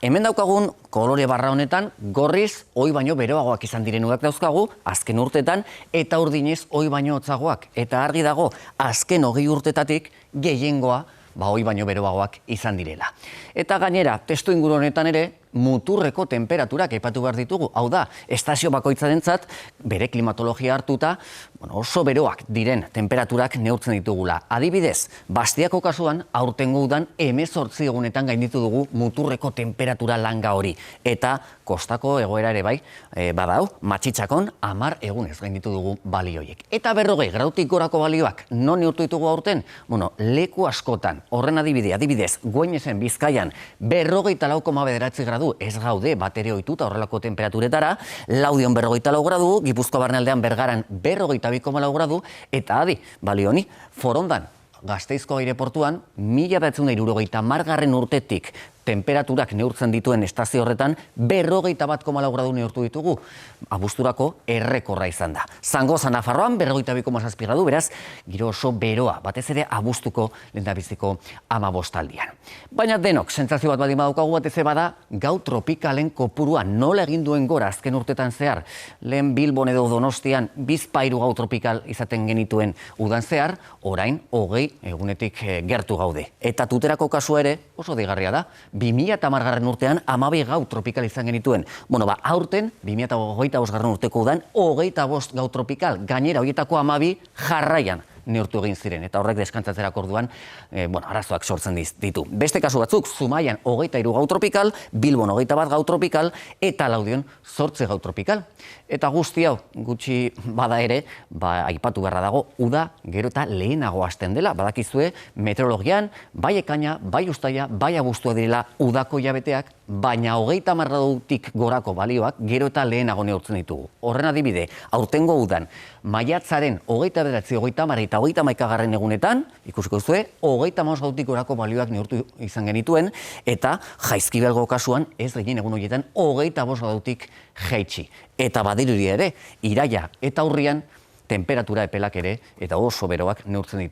Hemen daukagun kolore barra honetan gorriz oi baino beroagoak izan direnuak dauzkagu azken urtetan eta urdinez oi baino hotzagoak. Eta argi dago azken 20 urtetatik gehiengoa oi baino beroagoak izan direla. Eta gainera, testu inguru honetan ere, muturreko temperaturak aipatu behar ditugu. Hau da, estazio bakoitzarentzat bere klimatologia hartuta oso beroak diren temperaturak neurtzen ditugula. Adibidez, Bastiako kasuan aurtengo udan 18 egunetan gainditu dugu muturreko temperatura langa hori. Eta kostako egoera ere bai, badau, Matxitxakon 10 egunez gainditu dugu balioiek. Eta 40 gradutik gorako balioak non neurtu ditugu aurten? Leku askotan, horren adibidez, Güeñesen Bizkaian 44,9 gradu ez gaude batere ohituta horrelako temperaturetara, Laudion 44 gradu, Gipuzkoa barnealdean Bergaran 42,4 gradu, eta adi, balio honi, Forondan, Gasteizko aireportuan, 1970 urtetik temperaturak neurtzen dituen estazio horretan 41,4 gradu neurtu ditugu. Abuzturako errekorra izan da. Zangoza Nafarroan 42,7 gradu, beraz, giro oso beroa, batez ere abuztuko lehendabiziko 15aldian. Baina denok, sentsazio bat baldin badaukagu batez ere bada, gau tropikalen kopurua nola egin duen gora azken urtetan zehar. Lehen Bilbon edo Donostian bizpahiru gau tropikal izaten genituen udan zehar, orain 20 egunetik gertu gaude. Eta Tuterako kasua ere oso deigarria da. 2010 urtean 12 gau tropikal izan genituen. Aurten, 2025 urteko udan, 25 gau tropikal. Gainera, horietako 12 jarraian neurtu egin ziren. Eta horrek deskantzatzerak orduan, arazoak sortzen ditu. Beste kasu batzuk, Zumaian 23 gau tropikal, Bilbon 21 gau tropikal, eta Laudion 8 gau tropikal. Eta guzti hau, gutxi bada ere, aipatu beharra dago, uda gero eta lehenago hasten dela. Badakizue, meteorologian, bai ekaina, bai uztaila, bai abuztua direla udako hilabeteak, baina 30 gradutik gorako balioak gero eta lehenago neurtzen ditugu. Horren adibide, aurtengo udan, maiatzaren 29, 30 eta 31 egunetan, ikusiko duzue, 35 gradutik gorako balioak neurtu izan genituen, eta Jaizkibelgo kasuan ez gehien egun horietan 25 gradutik jaitsi. Eta badirudi ere, iraila eta urrian temperatura epelak ere eta oso beroak neurtzen